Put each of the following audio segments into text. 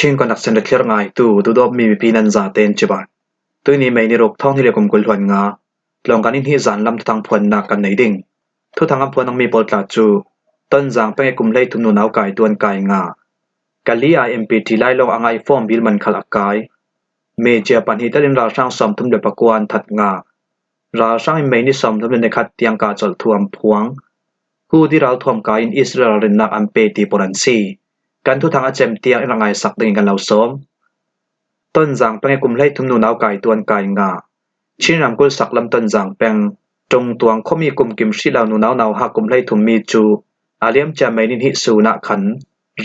ชิงก่อนนักเสนอเคลียร์ง่ายตูดอบมีปีนันซาเตนจิบาตัวนี้ไม่นิรกท่องที่เรียกกุลหวนงาลองกันอินที่จานลำทางพวนนักกันในดิ่งทุกทางอำพวนต้องมีปลดลาจูต้นจางเป็นกุมไล่ทุนนุนเอาไก่ตัวนไก่งากะลี IMP ที่ไล่ลงอ่างไอฟอร์มบิลมันขลักไก่เมเจอปันหิตลินราช่างสมทุมเดปกวนถัดงาราช่างไม่นิสมทุมในขัดเตียงกาจลทวมพวงผู้ที่เราทวมกายอินอิสราเอลนักอัมเปตีปรันซีกันทุกทางอาเจมเตียงอิรังไงสักดึงกันเราสมต้นจางเป็นกุมไล่ทุมนุนเอาไก่ตัวนไก่งาชินรำกุลสักลำต้นจางเป็นจงตวงเขามีกุมกิมชิลาวนุนเอาหักกุมไล่ทุมมีจูอาเลียมจะไม่นิหิสูนักขัน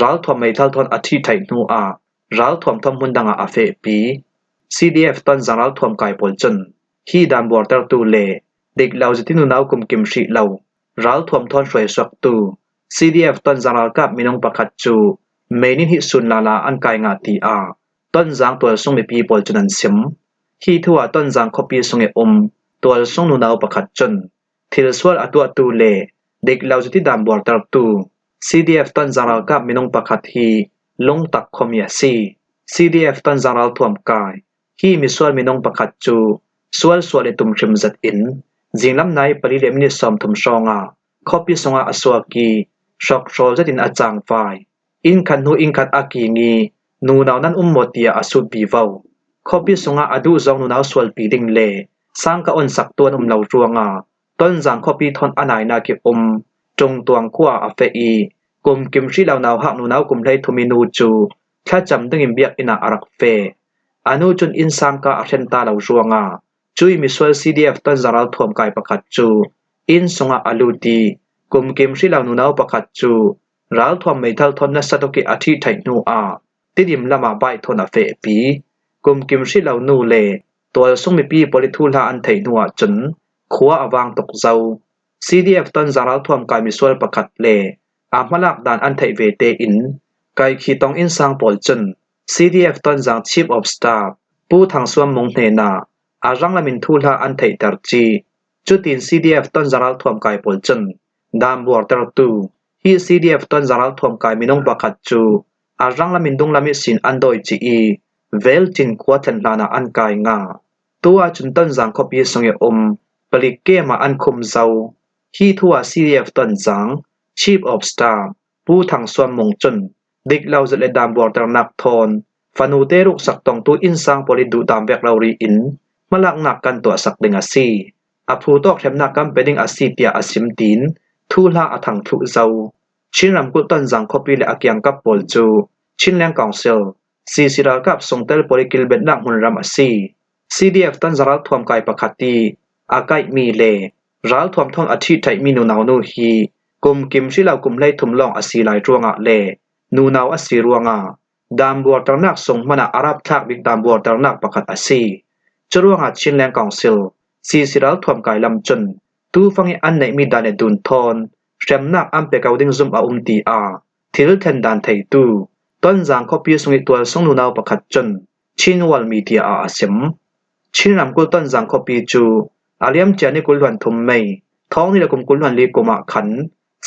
รัลทวมไม่ทัลทอนอาทิไทยนูอารัลทวมทอมหุ่นดังอาเฟปี CDF ต้นจางรัลทวมไก่ปลจนฮีดามบอร์เตอร์ตูเลเด็กเราจะที่นุนเอากุมกิมชิลาวรัลทวมทอนช่วยสักตู CDF ต้นจางรัลกับมีนงประคัดจูไม่นิหิสุนลาอันไก่งาตีอาต้นจางตัวส่งไปปีปลจนันซิมฮีทัวต้นจางคปีส่งเอตัวส่งนุนเอาประคัดจนทิลสวลอตัวตูเลเด็กเราจะที่ดามบอร์เตอร์ตู CDF ต้นจางรัลกับมีนงประคัดฮีลงตักคอมยาซี CDF ต้นจางรัลทวมกายฮีมีส่วนมีนงประคัดจูส่วนเลตุมชิมจัดอินจิงลำไนปริเลมินิสอมทุมชองาคอปีส่งอาสวากีชอกโชจัดอินอาจางไฟอินคันหูอินคัดอากีงีนูนาวนั้นหมดเตียอสุบีวาวคอปีส่งอาดูจองนูนาวสวลปีดิงเลสร้างกะอนสักตัวเหลาจวงาต้นจางคอปีทอนอนายนาเกจงตวงกัวอาเฟอีกุมกิมชิลาวนาวหักนูนาวกุมไลทุมินูจูถ้าจำตึงอิมเบียกอินาอารักเฟอนุจุนอินสร้างกะอาเชนตาเหลาจวงาจุยมิสวล CDF ต้นจารัลทวมไก่ประคัดจูอินสงอาลูดีกุมกิมชิลาวนูนาวประคัดจูรัลทวมไม่ทัลทอนนัสตุกิอาทิไทนูอาติดิมละมาใบทนอาเฟปีกุมกิมชิลาวนูเลตัวส่งมีปีปลิทูลาอันไทนัวจนขัวอวางตกเจ้า CDF ต้นจารัลทวมไก่มิสวลประคัดเลอามาลักดานอันไทเวเตอินไก่ขีตองอินสร้างปลจน CDF ต้นจาง Chief of Staff ผู้ทางสวมมงเนนาอารังละมินทูลาอันไทตร์จีจุติน CDF ต้นจารัลทวมไก่ปลจนดามบวร์เตอร์ตูฮี CDF ต้นจารัลทวมไก่มินงประคัดจูอารังละมินดุงละมิสินอันโดยจีเวลจินควาทันลานาอันไก่งาตัวจุนต้นจางคบีสงเอปลิกเกมาอันคุมเจ้าฮีทัว CDF ต้นจาง Chief of Staff ผู้ทางสวมมงจนเด็กเราจะเลดามบวร์เตอร์นักทอนฟานูเตรุกสักตองตัวอินสร้างปลิดูดามแบกเรารีอินมาลักนักกันตัวสักดิงอาซีอภูตอกแถมนักกันไปดิงอาซีเปียอาซิมตีนทูลาอทังทุเจ้าชินรำกุต้นจังคอปีเลอาเกียงกับปอลจูชินแรงกองเซลซีซิรากับส่งเตลปลิกิลเบนนักมุนรำอาซี CDF ต้นจารัลทวมไก่ประคัดตีอาไกมีเลรัลทวมทอนอาทิไทมีนูนาวนูฮีกุมกิมชิลาวกุมไลทุมลองอาซีไลรวงอาเลนูนาวอาซีรวงอาดามบัวตรนักส่งมนาอารับทักบิกดามบัวตรนักประคัดอาซีจรวงอาชินแรงกองเซลซีซิรัลทวมไก่ลำจนตูฟังอันไหนมีดานดุนทอนเชมนักอัมเปกาวดิงซุมอาตีอาทิลเทนดานไทตูต้นจางคอปีสงิตัวส่งนูนาวประคัดจนชินวัลมีเดียอาซิมชินรำกุลต้นจางคอปีจูอาเลียมเจนิกุลวันทุมไม่ท้องนี่ละกุมกุลวันลีกุมาขัน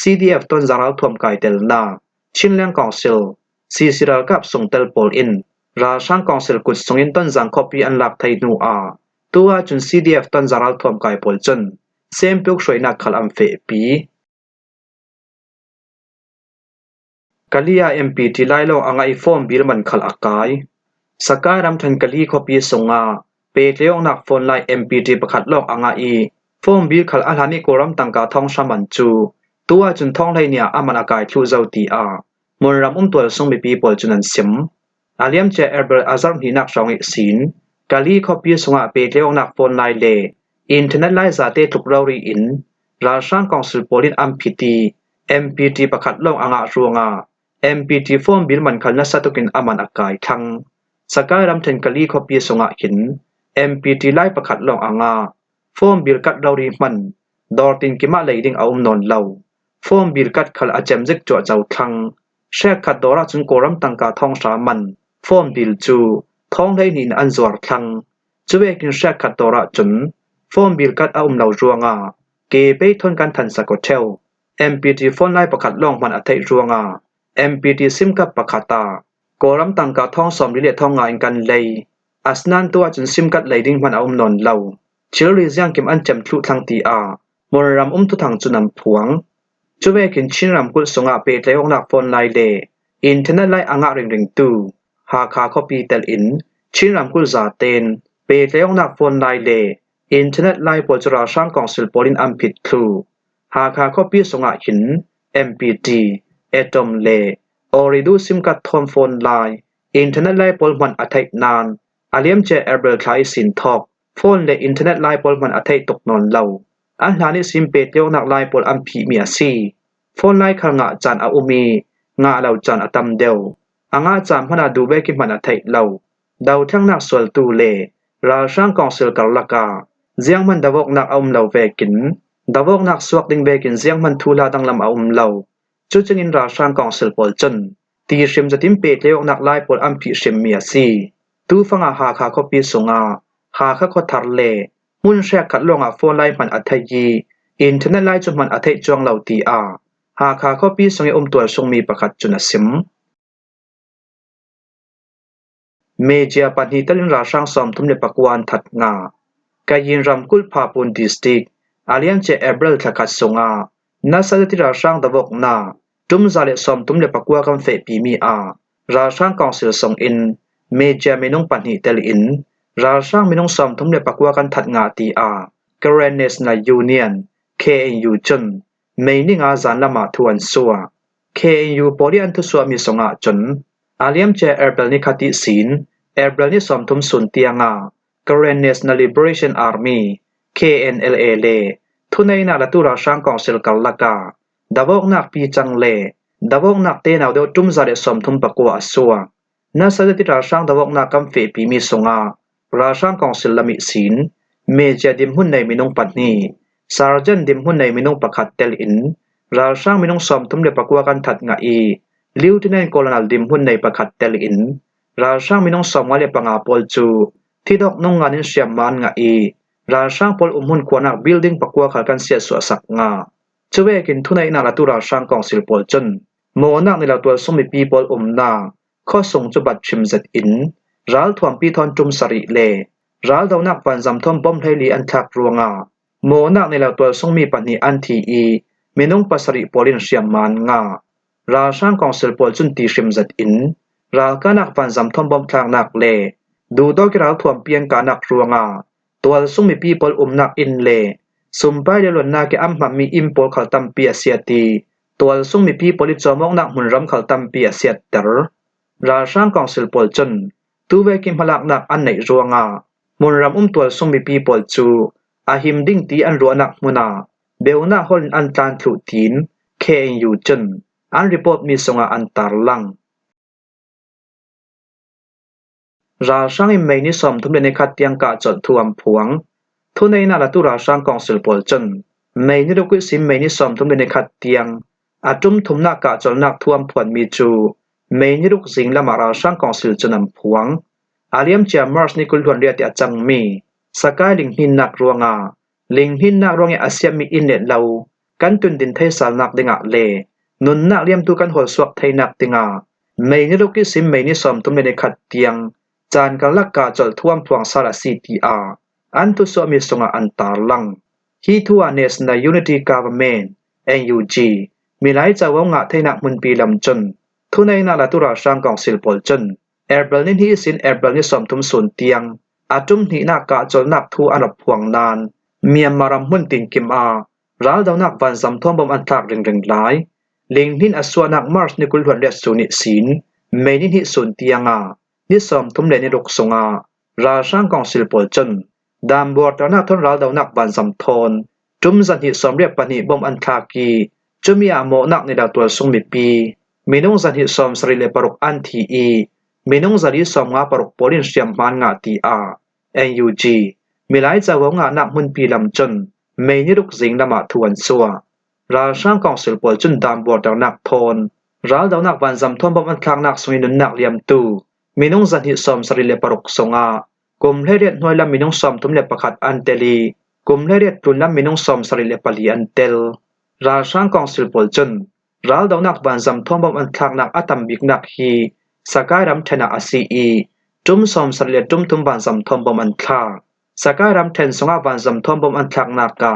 CDF ต้นจารัลทวมไก่เตลนาชินแรงกองเซลซีซิรากับส่งเตลปอลอินราช่างกองเซลกุดส่งอินต้นจางคอปีอันลักไทนูอาตัวจุน CDF ต้นจารัลทวมไก่ปอลจนเซมพิกช่วยนักขลัมเฟปีกะลีย MP ที่ไล่ลงอ่างไอฟอร์มบิลมันขลักกายสกายรำทันกะลีคอปีส่งอาเปกเลี้ยงนักฟอนไล MP ที่ประคัดลงอ่างไอฟอร์มบิลขลักอาลานิโกรัมตังกาทองชามันจูตัวจุนทองไลเนี่ยอามันอากาศทูเจ้าตีอามนรำตัวส่งไปปีปอลจุนันซิมอาเลียมเจเอเบอร์อาซาร์หินักสองอีกสินกาลีคอปีส่งอาเปกเลี้ยงนักฟอนไลเลอินเทอร์เน็ตไลน์จะเตทุกเรารีอินราช่างกองสุลโพลินอัมพิตี MPT ประคัดลงอ่างรวงา MPT ฟอร์มบิลมันขันนัสตุกินอามันอากาศทั้งสกายรำเทนกาลีคอปีส่งอาหิน MPT ไล่ประคัดลงอ่างฟอร์มบิลกัดเรารีมันดอร์ตินกิมาเลยดิ้งเอานอนเล่าฟอร์มบิลกัดขลอาเจมซิกจั่วเจ้าทั้งแชกขัดดอระจุนโกรัมตังกาทองสามันฟอร์มบิลจูท้องได้นินอันจวดทั้งจะเวกินแชกขัดดอระจุนฟอร์มบิลกัดเอาเล่าจวงาเกไปทนกันทันสกอเทล MPT ฟอนไล่ประคัดลองมันอัตไทจวงา MPT ซิมกับประคัตา โกรัมตังกาท่องสอมริเลท่องงาอินกันเลยอัสนานตัวจุนซิมกัดเลยดิ้งมันเอานอนเหล่าชิลลิเซียงกิมอันจำทุทังตีอามรรำทุทังจุนนำพวงจุเวกินชินรำกุลสงอาเปตเลยออกนักฟอนไลเลอินเทอร์เน็ตไลอ่างริงตูหาคาคอปีเตลอินชินรำกุลซาเตนเปตเลยออกนักฟอนไลเลอินเทอร์เน็ตไลปอจราช่างกองสิลปอลินอัมพิดคลูหาคาคอปีสงอาหิน MPT เอตอมเลออริดูซิมกัดทอมฟอนไลอินเทอร์เน็ตไลปอลมันอัทัยนานอาเลียมเจเอเบลคลายสินทอกฟอนเลอินเทอร์เน็ตไลปอลมันอัทัยตกนอนเหล่าอันหานิซิมเปตเลยออกนักไลปอลอัมพีเมียซีฟอนไลขงะจานอาอุมีงาเหล่าจานอตัมเดวอ่างาจามพนาดูเวกิมันอัทัยเหล่าดาวทั้งนักสวลตูเลราช่างกองสิลกัลลกาเจียงมันดาวกนักอาเหล่าเวกินดาวกนักสวกดิงเวกินเจียงมันทูลาดังลำอาเหล่าจุดจินราช่างกองสิลปอลจนตีชิมจะติมเปตเลยออกนักไลปอลอัมพีชิมเมียซีตูฟังอาหาคาคอปีสงาหาคาคอทาร์เลมุนแชกขัดลงอาฟอนไลมันอัทัยยีอินเทอร์เน็ตไลจุมันอัทัยจวงเหล่าตีอาหาคาคอปีสงเอตัวทรงมีประคัดจุนสิมเมเจียปันหิตลินราช่างสอมทุมเลปักวานถัดงากายินรำกุลพาปุนดิสติกอาเลียนเจเอเบรลทักัดสงานาซาติราช่างดาวกนาจุมซาเลสอมทุมเลปักวากัมเฟปีมีอาราช่างกองสิลสงอินเมเจียเมนงปันหิเตลินราช่างเมนงสอมทุมเลปักวากันถัดงาตีอาเกเรเนสนายูเนียน KNU จนเมนิงาจานละมาทวนซัว KNU ปอลีอันทุสวมีสงาจนอาเลียมเจเอเบรลนิคติศีนเอเบรลนิสอมทุมสุนเตียงาKorean National Liberation Army KNLA เลทุนัยนาละตุราช่างกองสิลกัลลกาดาวกนักปีจังเลดาวกนักเตนาวเดจุมซาเลสอมทุมปะกัวสัวนาซาติราช่างดาวกนักกัมเฟปีมีสงาราช่างกองสิลละมิศีนเมเจดิมหุนในมินงปัตนีซาร์เจนดิมหุนในมินงปะคัดเตลอินราช่างมินงสอมทุมเลปะกัวกันถัดงาอีลิวทินันโคลนัลดิมหุนในปะคัดเตลอินราช่างมินงสอมวาเลปังอาปอลจูที่ดอกนงงานินเสียมมันงาอีราช่างปอลหุ่นควนักบิลดิ้งปะกัวขัลกันเสียสวสักงาเจเวกินทุนัยนาละตุราช่างกองสิลปอลจนโมนักในละตัวสมิปีปอลนาข้อส่งจุบัดชิมเซตอินรัลทวมปีทอนจุมสริเลรัลดาวนักวันจำทอมบอมไทลีอันทักรัวงาโมนักในละตัวสงมีปันนีอันทีอีเมนงปัสริปอลินเสียมมันงาราช่างกองสิลปอลจุนตีชิมเซตอินรัลกานักวันจำทอมบอมทางนักเลดูดอกรัลทวมเปียงกานักรัวงาตัวสงมีปีปอลนักอินเลสุมไปเดลนาเกอัมมามีอิมปอลขัลตัมเปียเสียตีตัวสงมีปีปอลิจอมองนักมุนรำขัลตัมเปียเสียเตอร์ราช่างกองสิลปอลจนตูเวกิมพลักนักอันไหนรัวงามุนรำตัวสงมีปีปอลจูอาหิมดิ้งตีอันรัวนักมุนาเบลนาฮอลอันตันทลุทีนเคยูจนอันรีพอร์ตมีสงาอันตาลังราช่างอิมเมนิสอมทุมเลในขัดเตียงกาจดทวมพวงทุนัยนาละตุราช่างกองสิลปอลจนเมนิรุกุสิมเมนิสอมทุมเลในขัดเตียงอาจุมทุมนักกาจดนักทวมพวนมีจูเมนิรุกสิงละมาราช่างกองสิลจนำพวงอาเลียมเจียมาร์สนิคุลหวนเรียติอาจังมีสกายลิงหินนักรัวงาลิงหินนักรัวงอาเซียมีอินเนตเลากันตุนดินไทยสานักดิงะเลนุนนักเลียมตุกันหัวสวกไทยนักดิงะเมนิรุกิสิมเมนิสอมทุมเลในขัดเตียงจานกัลลักกาจลท่วมพวงสารสีตีอาอันตุสมีสงอันตาลังฮีทัวเนสนายูนิตี้กาวเมน NUG มีหลายจะว่างะไทยนักมุนปีลำจนทุนัยนาละตุราช่างกองสิลปอลจนเอเบลนิฮีสินเอเบลนิสอมทุมส่วนเตียงอาจุมหีนักกาจลนักทูอันดับพวงนานเมียมารำมุนติงกิมอารัลดาวนักวันจำท่วมบอมอันทักเริงหลายลิงหินอสวนักมาร์สนิคุลหวนเรียสุนิสินเมนิหิส่วนเตียงอานิสอมทุมเลนิรุกสงาราช่างกองสิลปอลจนดามบวดนักทนรัลดาวนักวันจำทนจุมสันหิสอมเรียบปนิบอมอันทากีจุมีอาโมนักในดาวตัวสงมิปีเมนงสันหิสอมสริเลปรุกอันทีอีเมนงสันหิสอมงาปรุกปอลินเสียมมันงาตีอา NUG มีหลายจะว่างานักมุนปีลำจนเมนิรุกสิงละมาทวนซัวราช่างกองสิลปอลจนดามบวดนักทนรัลดาวนักวันจำทนบอมอันทางนักสมินุนนักเลียมตูมินงสันหิสอมสริเลปรุกสงากุมเลเรียดหน่วยลำมินงสอมทุมเลปขัดอันเตลีกุมเลเรียดตุนลำมินงสอมสริเลปลีอันเตลราช่างกองสิลปอลจนรัลดาวนักวันจำทนบอมอันทางนักอัตัมบิกนักฮี สกายรำเทนอาซีอีจุมสอมสเลียจุมทุมบานสำทอมบอมอันทาสกายรำเทนสงาบานสำทอมบอมอันทักนากา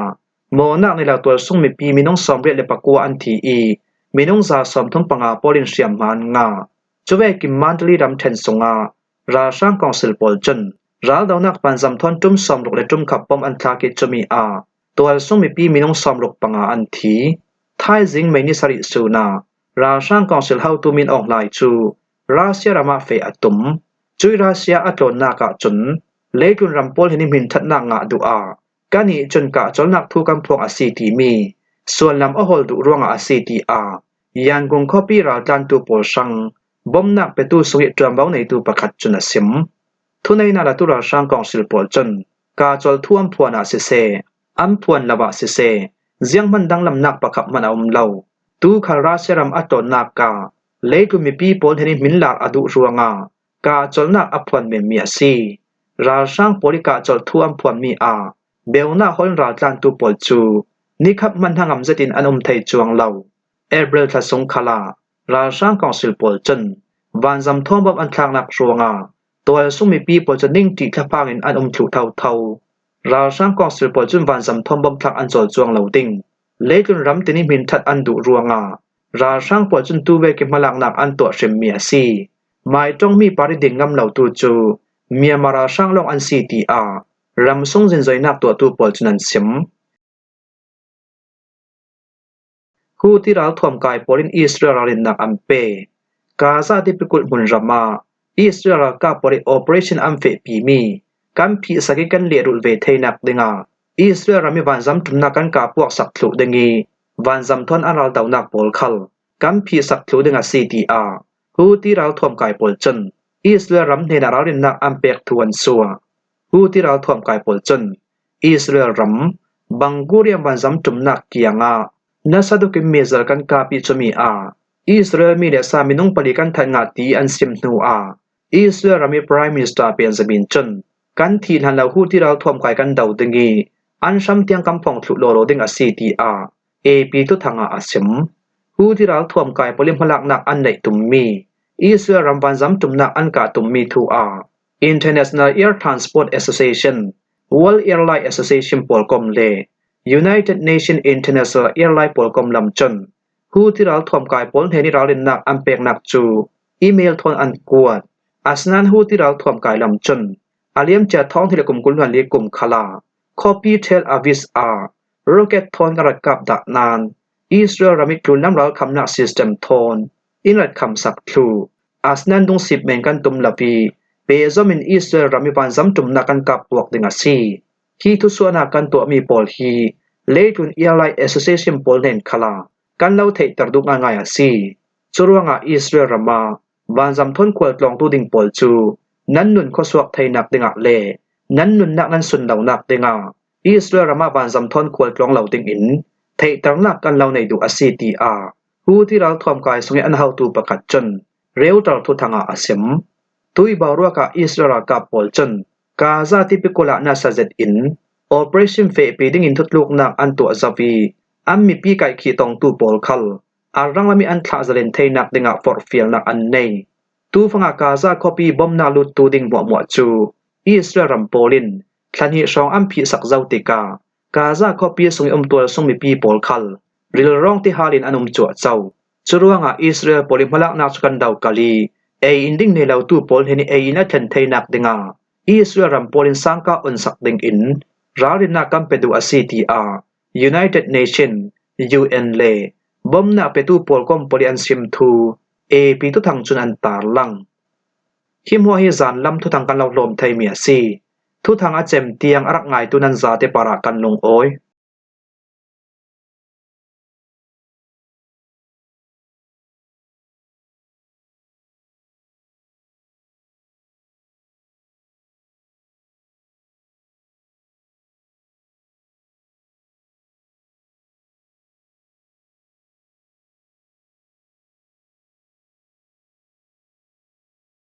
โมนักในเหล่าตัวสุ่งมีปีมีน้องสอมเรียเลปะกัวอันทีอีมีน้องซาสอมทุมปังอาปอลินเสียมมันงาจุเวกิมมันตลีรำเทนสงาราช่างกองสิลปอลจันราดาวนักบานสำทอนจุมสอมลุกและจุมขับบอมอันทากิจุมีอาตัวสุ่งมีปีมีน้องสอมลุกปังอาอันทีท้ายจิงไม่นิสริสูนาราช่างกองสิลเฮาตูมินออกลายจูรัสเซียรามาเฟอตุมจุยรัสเซียอัตโลนากะจุนเลกุนรัมโปลเฮนิมินทัดนางะดูอากันนี้จนกะจนนักทุกัมพวงอาซีตีมีส่วนลำอโหลดุรวงอาซีตีอายันกงคอปีราดันตูโปชังบอมนักเปตูสุยตรมเบาในตูประคัดจุนสิมทุในนาลตุราช่างกองสิลปอลจนกาจอลท่วมพวนอาเซเซอัมพวนลาวะเซเซเจียงมันดังลำนักประคับมันเอาเล่าตูคาราเซรัมอัตโตนากาเลกุมีปีโปลเฮนิมินลากอดุรวงากาจอลนักอพวนเมมีซีราช่างโปลิกาจอลท่วมพวนมีอาเบลนาฮอลราดันตูโปลจูนิคับมันทั้งอำจตินอันไทยจวงเล่าเอเบรลทสงคลาราช่างกองสิลปอลจันวานจำท่วมบอันทางนักรวงตัวสุ่มมีปีโปลจะนิ่งติทะพางินอันถูเท่าราช่างกองสิลปอลจุนวานจำท่วมบทางอันจอลจวงเล่าติงเลกุนรำตินิมินทัดอันดุรวงราช่างปอลจุนตูเวกิมลักนักอันตัวเชมเมียซีไม่ต้องมีปาริดิงงำเหล่าตูจูเมียมาราช่างลงอันซีตีอารำส่งจินใจนักตัวตูปอลจุนันซิมคู่ที่เราถ่วมกายปอลินอิสราเอลนักอัมเปกาซาที่พิกุลมุนรามาอิสราเอลกับปอลิโอเปอเรชั่นอัมเฟปีมีกัมพีสกิกันเลียรุลเวเทนักดิงาอิสราเอลมีวันจำจุนนักกันกับพวกสักทุดิงีวันจำทอนอันเราดาวนักปอลคัลกัมพีสักทุดิงาซีตีอาคู่ที่เราถ่วมกายปอลจันอิสราเอลรำเนนารารินนักอัมเปกทวนสัวคู่ที่เราถ่วมกายปอลจันอิสราเอลรำบังกูเรียมวันจำจุนนักเกียงนาซาดุกิมเมซร์กันกาปิจมีอิสราเอลมีเดซามินุงปลิกันทันงาตีอันซิมนูอิสราเอลมีพรายมินิสเตอร์เปียนซาบินจันกันทีหันเราคู่ที่เราถ่วมกายกันดาวดึงีอันชัมเตียงกำพองทุโลโรดิงอาซีตีเอปีทุทางอาซิมคู่ที่เราถ่วมกายปลิมพลักนักอันในตุมมีอิสราเอลรำบันจำจุมนักอันกาตุมมีทูInternational Air Transport Association World Airline Association ปอลกอมเลUnited Nations International Airline ปอลกอมลำจนคู่ที่เราถ่วมกายปอลเฮนิเราเล่นนักอันเปกนักจูอีเมลทอนอันกวดอาสนันคู่ที่เราถ่วมกายลำจนอาเลียมจะท้องที่ละกุมกุลหันเลียกุมคลาคอปีเทลอาวิสโรเก็ตทอนกระกับดักนานอิสราเอลรามิกลุนน้ำเราคำนักซิสเต็มทอนอินรัดคำสักครูอาสนันดุงสิบเมนกันตุมลาวีเปซอมินอิสราเอลรามิวันจำจุมนักกันกับพวกดิงาซีที่ทุส่วนนักกันตัวมีปอลฮีเลจุนเอไลแอสโซเซชันปอลเนนคลากันเล่าเทตรดุงง่ายซีจรวงอิสราเอลรามาวันจำทนควดลองตูดิงปอลจูนั้นนุนข้อสวกไทยนักดิงเลนั้นนุนนักนั้นสุนดาวนักดิงอิสราเอลรามาวันจำทนควดลองเหล่าดิงอินเทตรนักกันเล่าในดูอาซีตีผู้ที่เราถ่วมกายสงอันเฮาตูประกัดจนเร็วตลอดทุทางอาเซมตุยบาวรัวกาอิสราเอลกับปอลจนกาซาที่พิกุลานาซาเซตอินOperation เฟปีดิ้งอินทุดลูกนักอันตัวซาวีอันมีปีไก่ขีตองตูปอลคัลอารังละมีอันทาเซเลนเทนักดิงาฟอร์ฟิลนักอันเนตูฟังกาซาคอปีบอมนาลุตูดิงหมวจูอิสราเอลรัมโปลินทันหิชองอันพีสักเจ้าติกากาซาคอปีสงตัวสงมีปีปอลคัลริลรองที่ฮาลินอันจัวเจ้าจรวงอิสราเอลโปลิมลักนักสุกันดาวกาลีอินดิ้งในเหล่าตูปอลเฮนินัทันเทนักดิงาอิสราเอลรัมโปลินสังกาอุนสักดิงอินรารินากัมเปดูอาซีตีUnited Nations UN เลบอมนาเปตูปอลกอมปอลิอันซิมทูปีทุทางจุนอันตาลังหิมหัวฮิจานลำทุทางกันเราลมไทยเมียซีทุทางอาเจมเตียงรักง่ายตุนันซาเตปารากันลงโอย